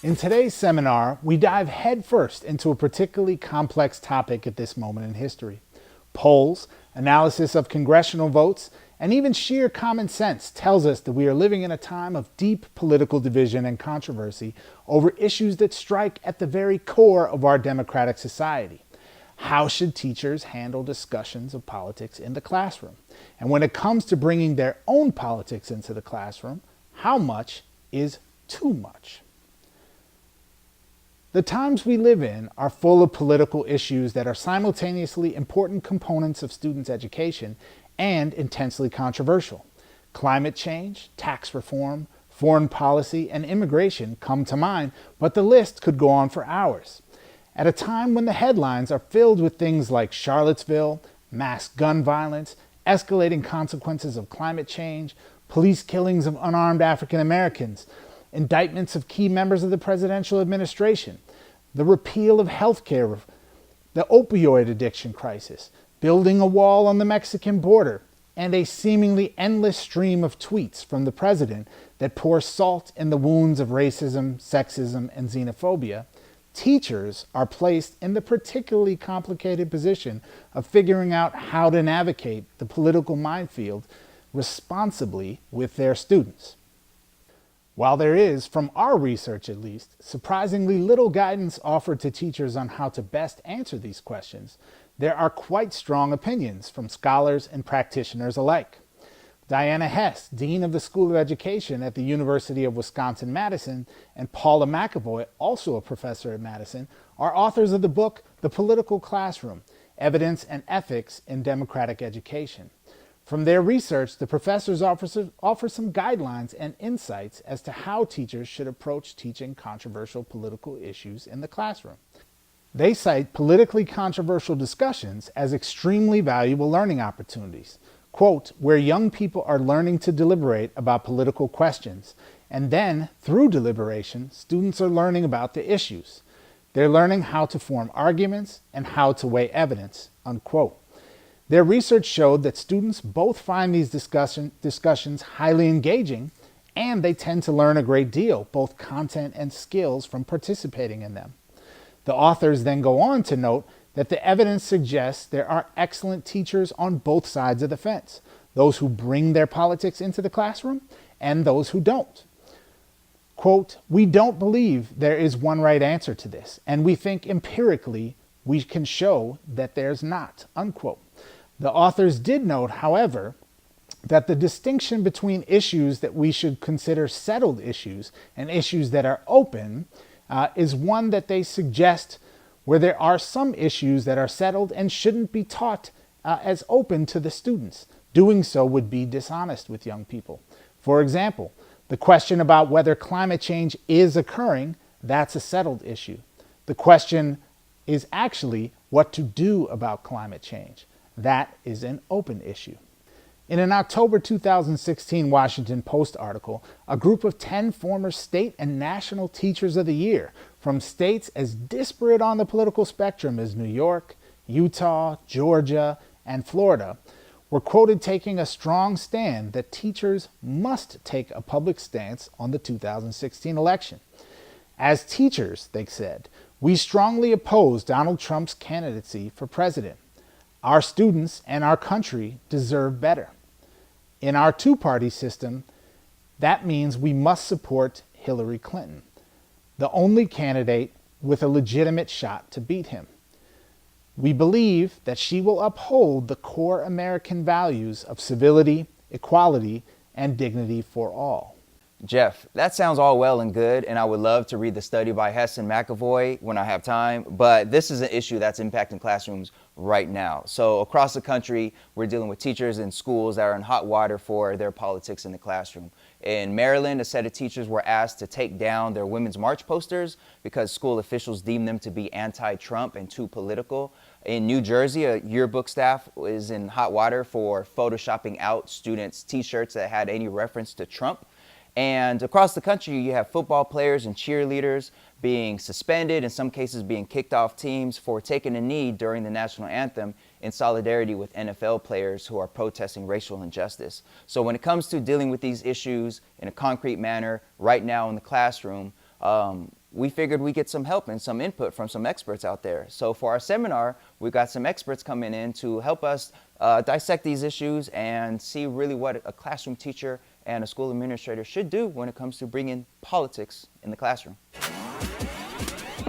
In today's seminar, we dive headfirst into a particularly complex topic at this moment in history. Polls, analysis of congressional votes, and even sheer common sense tells us that we are living in a time of deep political division and controversy over issues that strike at the very core of our democratic society. How should teachers handle discussions of politics in the classroom? And when it comes to bringing their own politics into the classroom, how much is too much? The times we live in are full of political issues that are simultaneously important components of students' education and intensely controversial. Climate change, tax reform, foreign policy, and immigration come to mind, but the list could go on for hours. At a time when the headlines are filled with things like Charlottesville, mass gun violence, escalating consequences of climate change, police killings of unarmed African Americans, indictments of key members of the presidential administration, the repeal of health care, the opioid addiction crisis, building a wall on the Mexican border, and a seemingly endless stream of tweets from the president that pour salt in the wounds of racism, sexism, and xenophobia, teachers are placed in the particularly complicated position of figuring out how to navigate the political minefield responsibly with their students. While there is, from our research at least, surprisingly little guidance offered to teachers on how to best answer these questions, there are quite strong opinions from scholars and practitioners alike. Diana Hess, Dean of the School of Education at the University of Wisconsin-Madison, and Paula McAvoy, also a professor at Madison, are authors of the book, The Political Classroom: Evidence and Ethics in Democratic Education. From their research, the professors offer some guidelines and insights as to how teachers should approach teaching controversial political issues in the classroom. They cite politically controversial discussions as extremely valuable learning opportunities, quote, where young people are learning to deliberate about political questions, and then, through deliberation, students are learning about the issues. They're learning how to form arguments and how to weigh evidence, unquote. Their research showed that students both find these discussions highly engaging, and they tend to learn a great deal, both content and skills, from participating in them. The authors then go on to note that the evidence suggests there are excellent teachers on both sides of the fence, those who bring their politics into the classroom and those who don't. Quote, we don't believe there is one right answer to this, and we think empirically we can show that there's not, unquote. The authors did note, however, that the distinction between issues that we should consider settled issues and issues that are open is one that they suggest where there are some issues that are settled and shouldn't be taught as open to the students. Doing so would be dishonest with young people. For example, the question about whether climate change is occurring, that's a settled issue. The question is actually what to do about climate change. That is an open issue. In an October 2016 Washington Post article, a group of 10 former state and national teachers of the year from states as disparate on the political spectrum as New York, Utah, Georgia, and Florida were quoted taking a strong stand that teachers must take a public stance on the 2016 election. As teachers, they said, we strongly oppose Donald Trump's candidacy for president. Our students and our country deserve better. In our two-party system, that means we must support Hillary Clinton, the only candidate with a legitimate shot to beat him. We believe that she will uphold the core American values of civility, equality, and dignity for all. Jeff, that sounds all well and good, and I would love to read the study by Hess and McAvoy when I have time, but this is an issue that's impacting classrooms right now. So across the country, we're dealing with teachers in schools that are in hot water for their politics in the classroom. In Maryland, a set of teachers were asked to take down their Women's March posters because school officials deemed them to be anti-Trump and too political. In New Jersey, a yearbook staff is in hot water for photoshopping out students' t-shirts that had any reference to Trump. And across the country, you have football players and cheerleaders being suspended, in some cases being kicked off teams for taking a knee during the national anthem in solidarity with NFL players who are protesting racial injustice. So when it comes to dealing with these issues in a concrete manner right now in the classroom, we figured we'd get some help and some input from some experts out there. So for our seminar, we got some experts coming in to help us dissect these issues and see really what a classroom teacher and a school administrator should do when it comes to bringing politics in the classroom.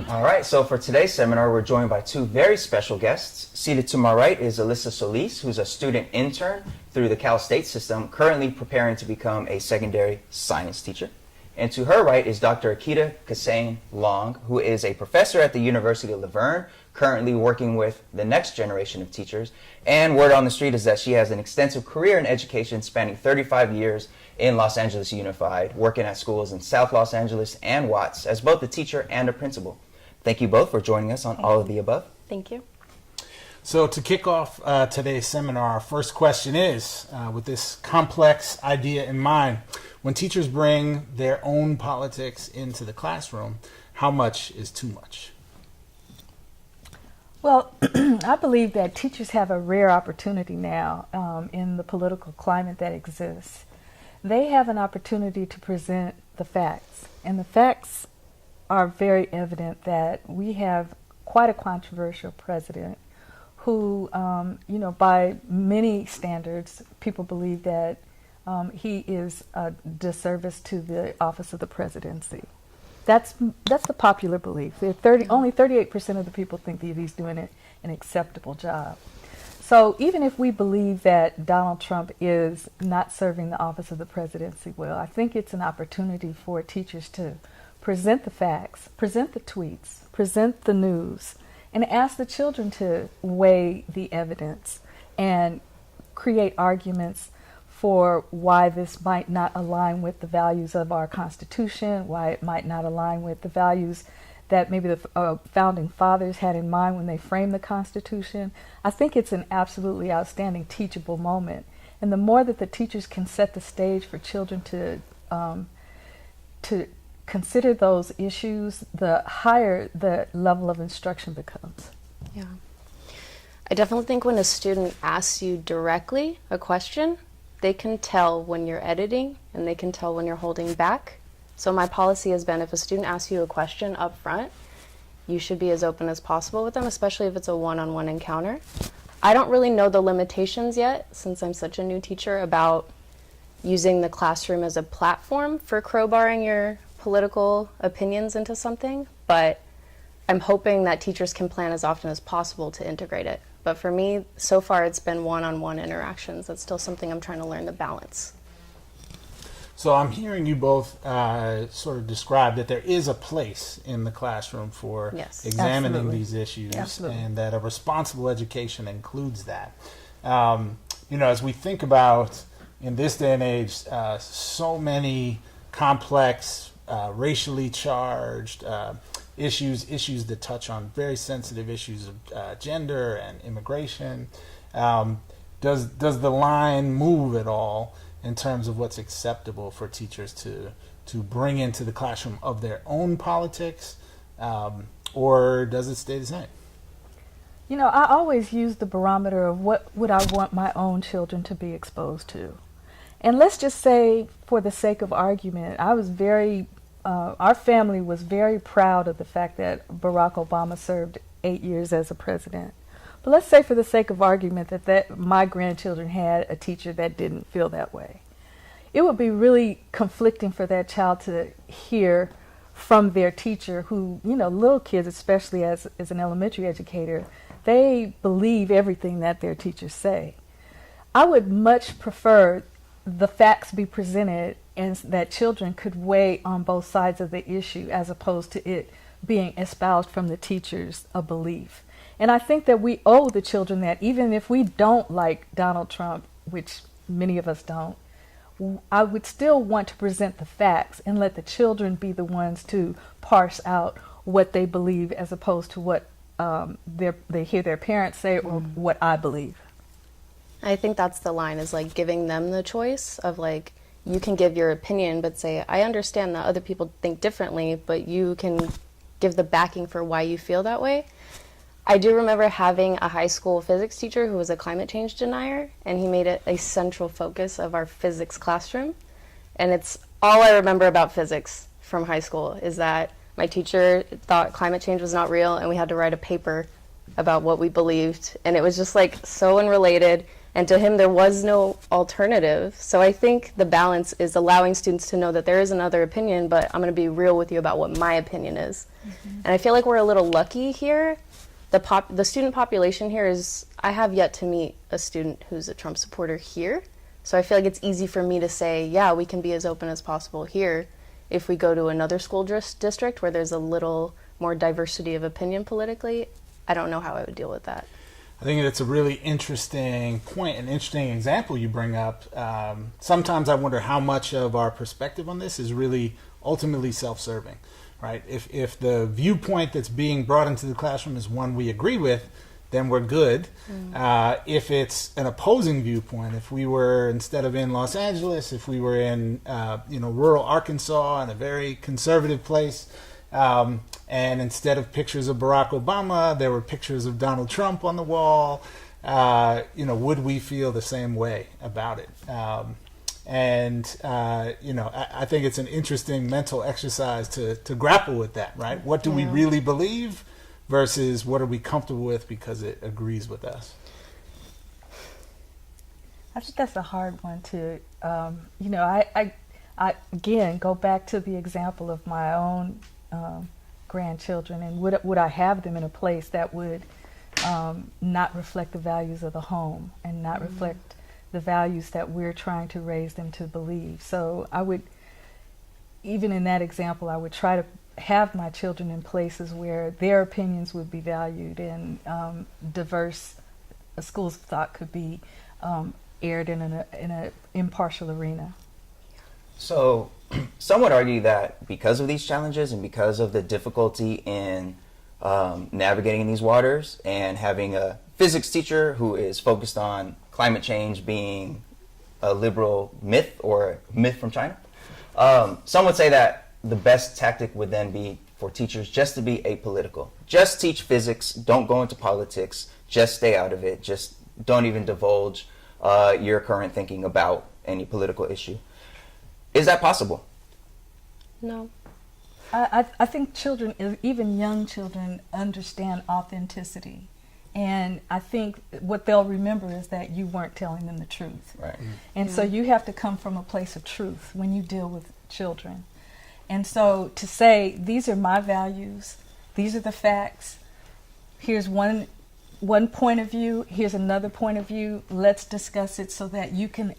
All right, so for today's seminar, we're joined by two very special guests. Seated to my right is Alyssa Solis, who's a student intern through the Cal State system, currently preparing to become a secondary science teacher. And to her right is Dr. Akita Kassane Long, who is a professor at the University of Laverne, currently working with the next generation of teachers. And word on the street is that she has an extensive career in education spanning 35 years in Los Angeles Unified, working at schools in South Los Angeles and Watts as both a teacher and a principal. Thank you both for joining us on all of the above. Thank you. So to kick off today's seminar, our first question is, with this complex idea in mind, when teachers bring their own politics into the classroom, how much is too much? Well, I believe that teachers have a rare opportunity now in the political climate that exists. They have an opportunity to present the facts, and the facts are very evident that we have quite a controversial president who, by many standards, people believe that he is a disservice to the office of the presidency. That's the popular belief. Only 38% of the people think that he's doing an acceptable job. So even if we believe that Donald Trump is not serving the office of the presidency well, I think it's an opportunity for teachers to present the facts, present the tweets, present the news, and ask the children to weigh the evidence and create arguments for why this might not align with the values of our Constitution, why it might not align with the values that maybe the founding fathers had in mind when they framed the Constitution. I think it's an absolutely outstanding teachable moment. And the more that the teachers can set the stage for children to consider those issues, the higher the level of instruction becomes. Yeah. I definitely think when a student asks you directly a question, they can tell when you're editing and they can tell when you're holding back. So my policy has been if a student asks you a question up front, you should be as open as possible with them, especially if it's a one-on-one encounter. I don't really know the limitations yet, since I'm such a new teacher, about using the classroom as a platform for crowbarring your political opinions into something, but I'm hoping that teachers can plan as often as possible to integrate it. But for me, so far it's been one-on-one interactions. That's still something I'm trying to learn to balance. So I'm hearing you both sort of describe that there is a place in the classroom for examining Absolutely. these issues, Absolutely. and that a responsible education includes that. As we think about, in this day and age, so many complex, racially charged issues that touch on very sensitive issues of gender and immigration. Does the line move at all in terms of what's acceptable for teachers to bring into the classroom of their own politics, or does it stay the same? I always use the barometer of what would I want my own children to be exposed to. And let's just say, for the sake of argument, our family was very proud of the fact that Barack Obama served 8 years as a president. But let's say, for the sake of argument, that my grandchildren had a teacher that didn't feel that way. It would be really conflicting for that child to hear from their teacher who, little kids, especially as an elementary educator, they believe everything that their teachers say. I would much prefer the facts be presented and that children could weigh on both sides of the issue as opposed to it being espoused from the teachers a belief. And I think that we owe the children that, even if we don't like Donald Trump, which many of us don't, I would still want to present the facts and let the children be the ones to parse out what they believe as opposed to what they hear their parents say or what I believe. I think that's the line, is like giving them the choice of like, you can give your opinion, but say, I understand that other people think differently, but you can give the backing for why you feel that way. I do remember having a high school physics teacher who was a climate change denier, and he made it a central focus of our physics classroom. And it's all I remember about physics from high school is that My teacher thought climate change was not real, and we had to write a paper about what we believed, and it was just like so unrelated, and to him there was no alternative. So I think the balance is allowing students to know that there is another opinion, but I'm going to be real with you about what my opinion is. And I feel like we're a little lucky here. The student population here is, I have yet to meet a student who's a Trump supporter here, so I feel like it's easy for me to say, yeah, we can be as open as possible here. If we go to another school district where there's a little more diversity of opinion politically, I don't know how I would deal with that. I think it's a really interesting point, an interesting example you bring up. Sometimes I wonder how much of our perspective on this is really ultimately self-serving, right? If the viewpoint that's being brought into the classroom is one we agree with, then we're good. If it's an opposing viewpoint, if we were, instead of in Los Angeles, if we were in rural Arkansas in a very conservative place, and instead of pictures of Barack Obama, there were pictures of Donald Trump on the wall, would we feel the same way about it? I think it's an interesting mental exercise to grapple with that, right? What do we really believe versus what are we comfortable with because it agrees with us? I think that's a hard one to, I again go back to the example of my own grandchildren, and would I have them in a place that would not reflect the values of the home and not reflect the values that we're trying to raise them to believe. So I would, even in that example, I would try to have my children in places where their opinions would be valued and diverse schools of thought could be aired in an impartial arena. So some would argue that because of these challenges and because of the difficulty in navigating these waters and having a physics teacher who is focused on climate change being a liberal myth or a myth from China, some would say that the best tactic would then be for teachers just to be apolitical. Just teach physics, don't go into politics, just stay out of it, just don't even divulge your current thinking about any political issue. Is that possible? No. I think children, even young children, understand authenticity. And I think what they'll remember is that you weren't telling them the truth. Right. And so you have to come from a place of truth when you deal with children. And so to say, these are my values, these are the facts, here's one point of view, here's another point of view, let's discuss it so that you can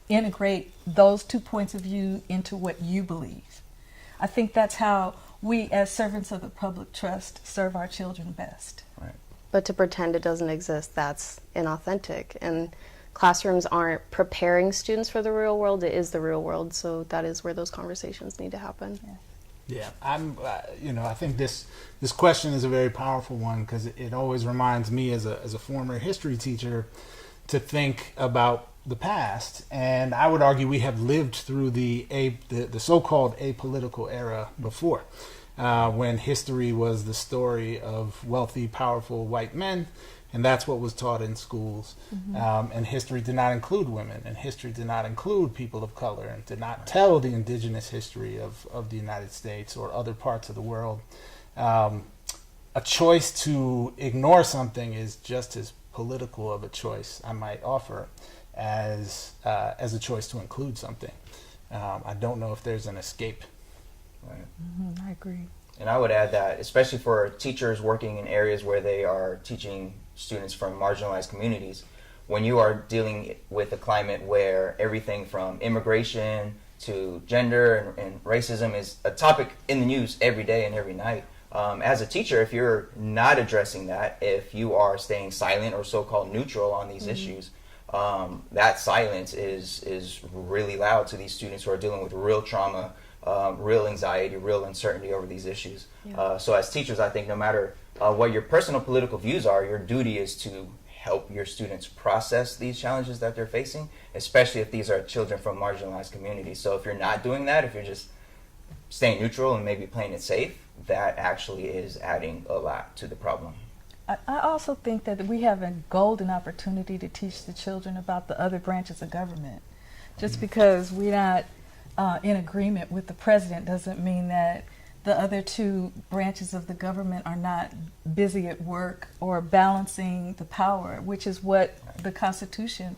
integrate those 2 points of view into what you believe. I think that's how we, as servants of the public trust, serve our children best. Right. But to pretend it doesn't exist, that's inauthentic. And classrooms aren't preparing students for the real world, it is the real world. So that is where those conversations need to happen. Yeah, I think this question is a very powerful one because it always reminds me as a former history teacher to think about the past, and I would argue we have lived through the so-called apolitical era before, when history was the story of wealthy, powerful white men, and that's what was taught in schools. And history did not include women, and history did not include people of color, and did not tell the indigenous history of the United States or other parts of the world. A choice to ignore something is just as political of a choice, I might offer, as a choice to include something. I don't know if there's an escape. Right. I agree. And I would add that, especially for teachers working in areas where they are teaching students from marginalized communities, when you are dealing with a climate where everything from immigration to gender and racism is a topic in the news every day and every night, as a teacher, if you're not addressing that, if you are staying silent or so-called neutral on these issues, that silence is really loud to these students who are dealing with real trauma, real anxiety, real uncertainty over these issues. Yeah. So as teachers, I think no matter what your personal political views are, your duty is to help your students process these challenges that they're facing, especially if these are children from marginalized communities. So if you're not doing that, if you're just staying neutral and maybe playing it safe, that actually is adding a lot to the problem. I also think that we have a golden opportunity to teach the children about the other branches of government. Just because we're not in agreement with the president doesn't mean that the other two branches of the government are not busy at work or balancing the power, which is what the Constitution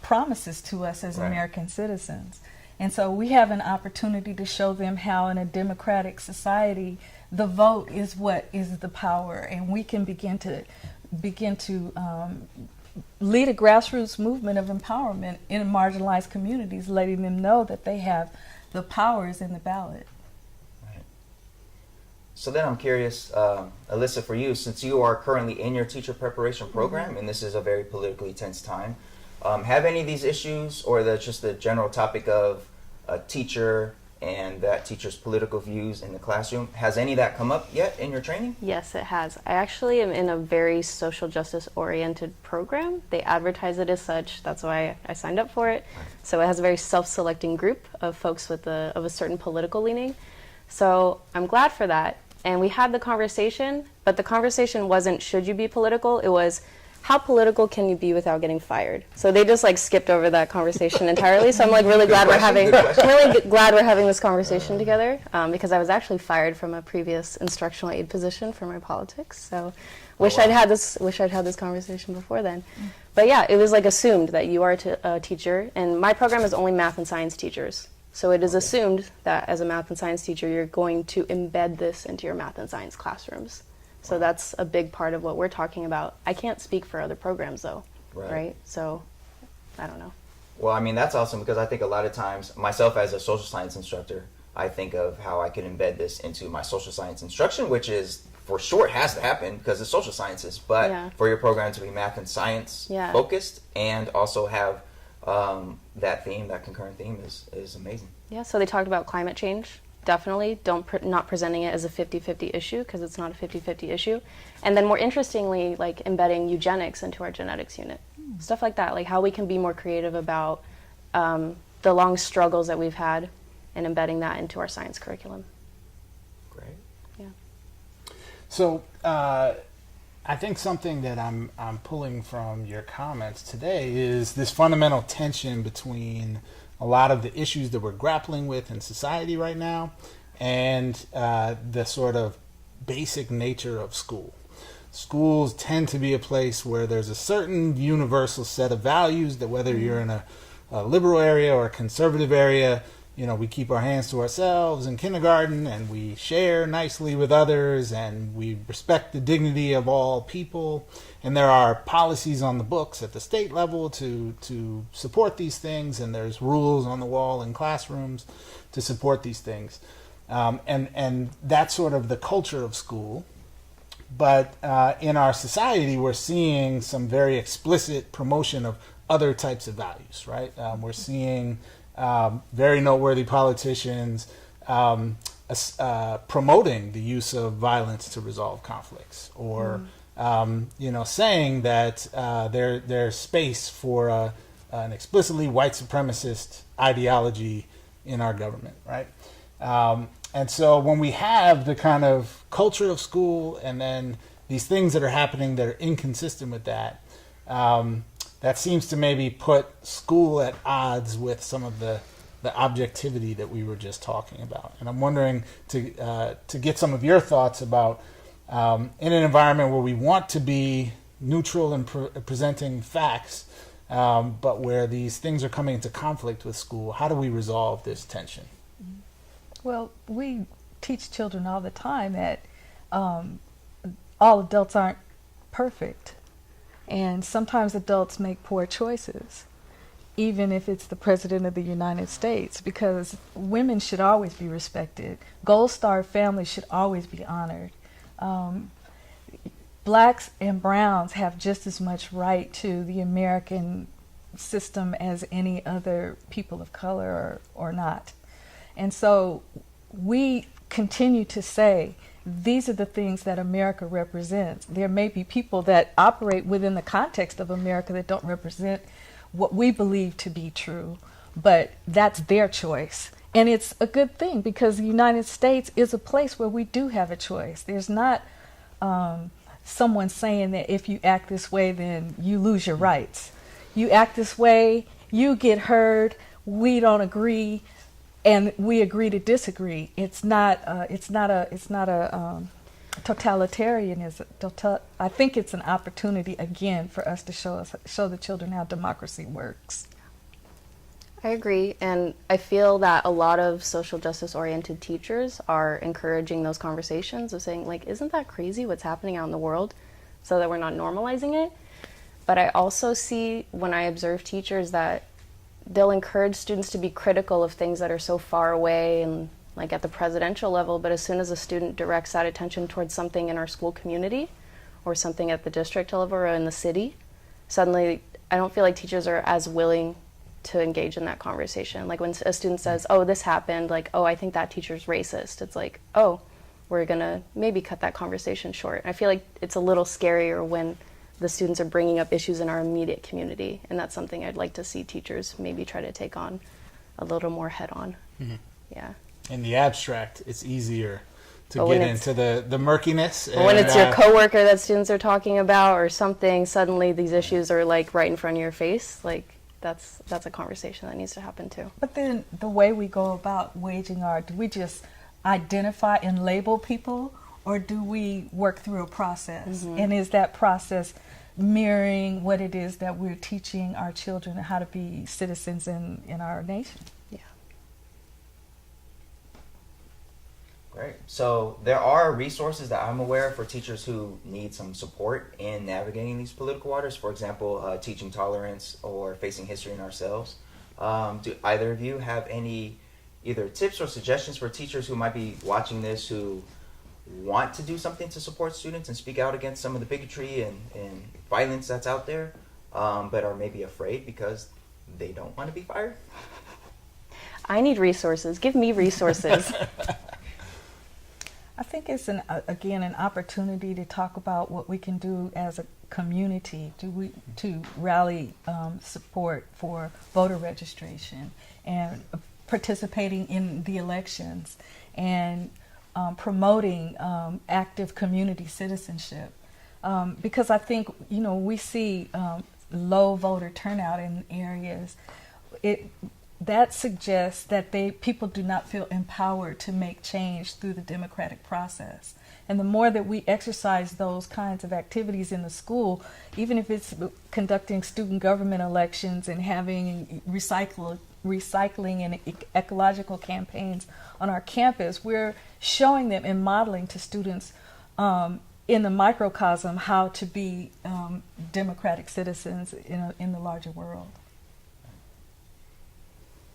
promises to us as American citizens. And so we have an opportunity to show them how in a democratic society the vote is what is the power, and we can begin to lead a grassroots movement of empowerment in marginalized communities, letting them know that they have the powers in the ballot. Right. So then I'm curious, Alyssa, for you, since you are currently in your teacher preparation program, and this is a very politically tense time, have any of these issues, or just the general topic of a teacher and that teacher's political views in the classroom, has any of that come up yet in your training? Yes, it has. I actually am in a very social justice oriented program. They advertise it as such. That's why I signed up for it. So it has a very self-selecting group of folks of a certain political leaning. So I'm glad for that. And we had the conversation, but the conversation wasn't should you be political, it was how political can you be without getting fired? So they just skipped over that conversation entirely. So I'm really glad we're having this conversation together, because I was actually fired from a previous instructional aid position for my politics. So I'd had this conversation before then. But yeah, it was assumed that you are a teacher, and my program is only math and science teachers. So it is assumed that as a math and science teacher, you're going to embed this into your math and science classrooms. So that's a big part of what we're talking about. I can't speak for other programs though, right? So I don't know. Well, I mean, that's awesome, because I think a lot of times, myself as a social science instructor, I think of how I can embed this into my social science instruction, which is, for sure, has to happen because it's social sciences, but for your program to be math and science focused and also have that concurrent theme is amazing. Yeah, so they talked about climate change. Definitely not presenting it as a 50-50 issue, because it's not a 50-50 issue. And then more interestingly, embedding eugenics into our genetics unit. Stuff like that, how we can be more creative about the long struggles that we've had and embedding that into our science curriculum. Great. Yeah. So I think something that I'm pulling from your comments today is this fundamental tension between a lot of the issues that we're grappling with in society right now and the sort of basic nature of school. Schools tend to be a place where there's a certain universal set of values that whether you're in a liberal area or a conservative area, we keep our hands to ourselves in kindergarten, and we share nicely with others, and we respect the dignity of all people. And there are policies on the books at the state level to support these things, and there's rules on the wall in classrooms to support these things. And that's sort of the culture of school. But in our society, we're seeing some very explicit promotion of other types of values, right? We're seeing very noteworthy politicians promoting the use of violence to resolve conflicts, or saying that there's space for an explicitly white supremacist ideology in our government, right? And so when we have the kind of culture of school and then these things that are happening that are inconsistent with that, that seems to maybe put school at odds with some of the objectivity that we were just talking about. And I'm wondering to get some of your thoughts about, in an environment where we want to be neutral in presenting facts, but where these things are coming into conflict with school, how do we resolve this tension? Well, we teach children all the time that all adults aren't perfect. And sometimes adults make poor choices, even if it's the President of the United States, because women should always be respected. Gold Star families should always be honored. Blacks and browns have just as much right to the American system as any other people of color or not. And so we continue to say, these are the things that America represents. There may be people that operate within the context of America that don't represent what we believe to be true, but that's their choice. And it's a good thing, because the United States is a place where we do have a choice. There's not someone saying that if you act this way, then you lose your rights. You act this way, you get heard, we don't agree, and we agree to disagree. It's not a totalitarianism. I think it's an opportunity again for us to show the children how democracy works. I agree, and I feel that a lot of social justice oriented teachers are encouraging those conversations of saying, like, isn't that crazy what's happening out in the world, so that we're not normalizing it. But I also see when I observe teachers that they'll encourage students to be critical of things that are so far away and like at the presidential level, but as soon as a student directs that attention towards something in our school community or something at the district level or in the city, suddenly I don't feel like teachers are as willing to engage in that conversation. Like when a student says, oh, this happened, like, oh, I think that teacher's racist. It's like, oh, we're gonna maybe cut that conversation short. I feel like it's a little scarier when the students are bringing up issues in our immediate community, and that's something I'd like to see teachers maybe try to take on a little more head on. Mm-hmm. Yeah. In the abstract, it's easier to get into the murkiness. But when it's your coworker that students are talking about or something, suddenly these issues are like right in front of your face. Like that's a conversation that needs to happen too. But then the way we go about waging our, do we just identify and label people, or do we work through a process? Mm-hmm. And is that process mirroring what it is that we're teaching our children how to be citizens in our nation? Yeah. Great. So there are resources that I'm aware of for teachers who need some support in navigating these political waters. For example, teaching tolerance or facing history in ourselves. Do either of you have any either tips or suggestions for teachers who might be watching this who want to do something to support students and speak out against some of the bigotry and violence that's out there, but are maybe afraid because they don't want to be fired? I need resources. Give me resources. I think it's an opportunity to talk about what we can do as a community to rally support for voter registration and participating in the elections and promoting active community citizenship. Because I think, we see low voter turnout in areas. That suggests that people do not feel empowered to make change through the democratic process. And the more that we exercise those kinds of activities in the school, even if it's conducting student government elections and having recycling and ecological campaigns on our campus, we're showing them and modeling to students in the microcosm how to be democratic citizens in the larger world.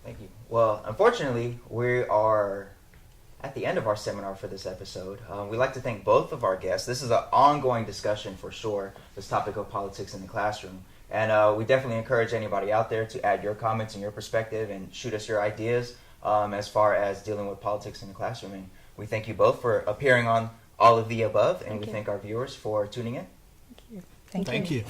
Thank you. Well, unfortunately, we are at the end of our seminar for this episode. We'd like to thank both of our guests. This is an ongoing discussion for sure, this topic of politics in the classroom. And we definitely encourage anybody out there to add your comments and your perspective and shoot us your ideas as far as dealing with politics in the classroom. And we thank you both for appearing on all of the above, and we thank our viewers for tuning in. Thank you. Thank you.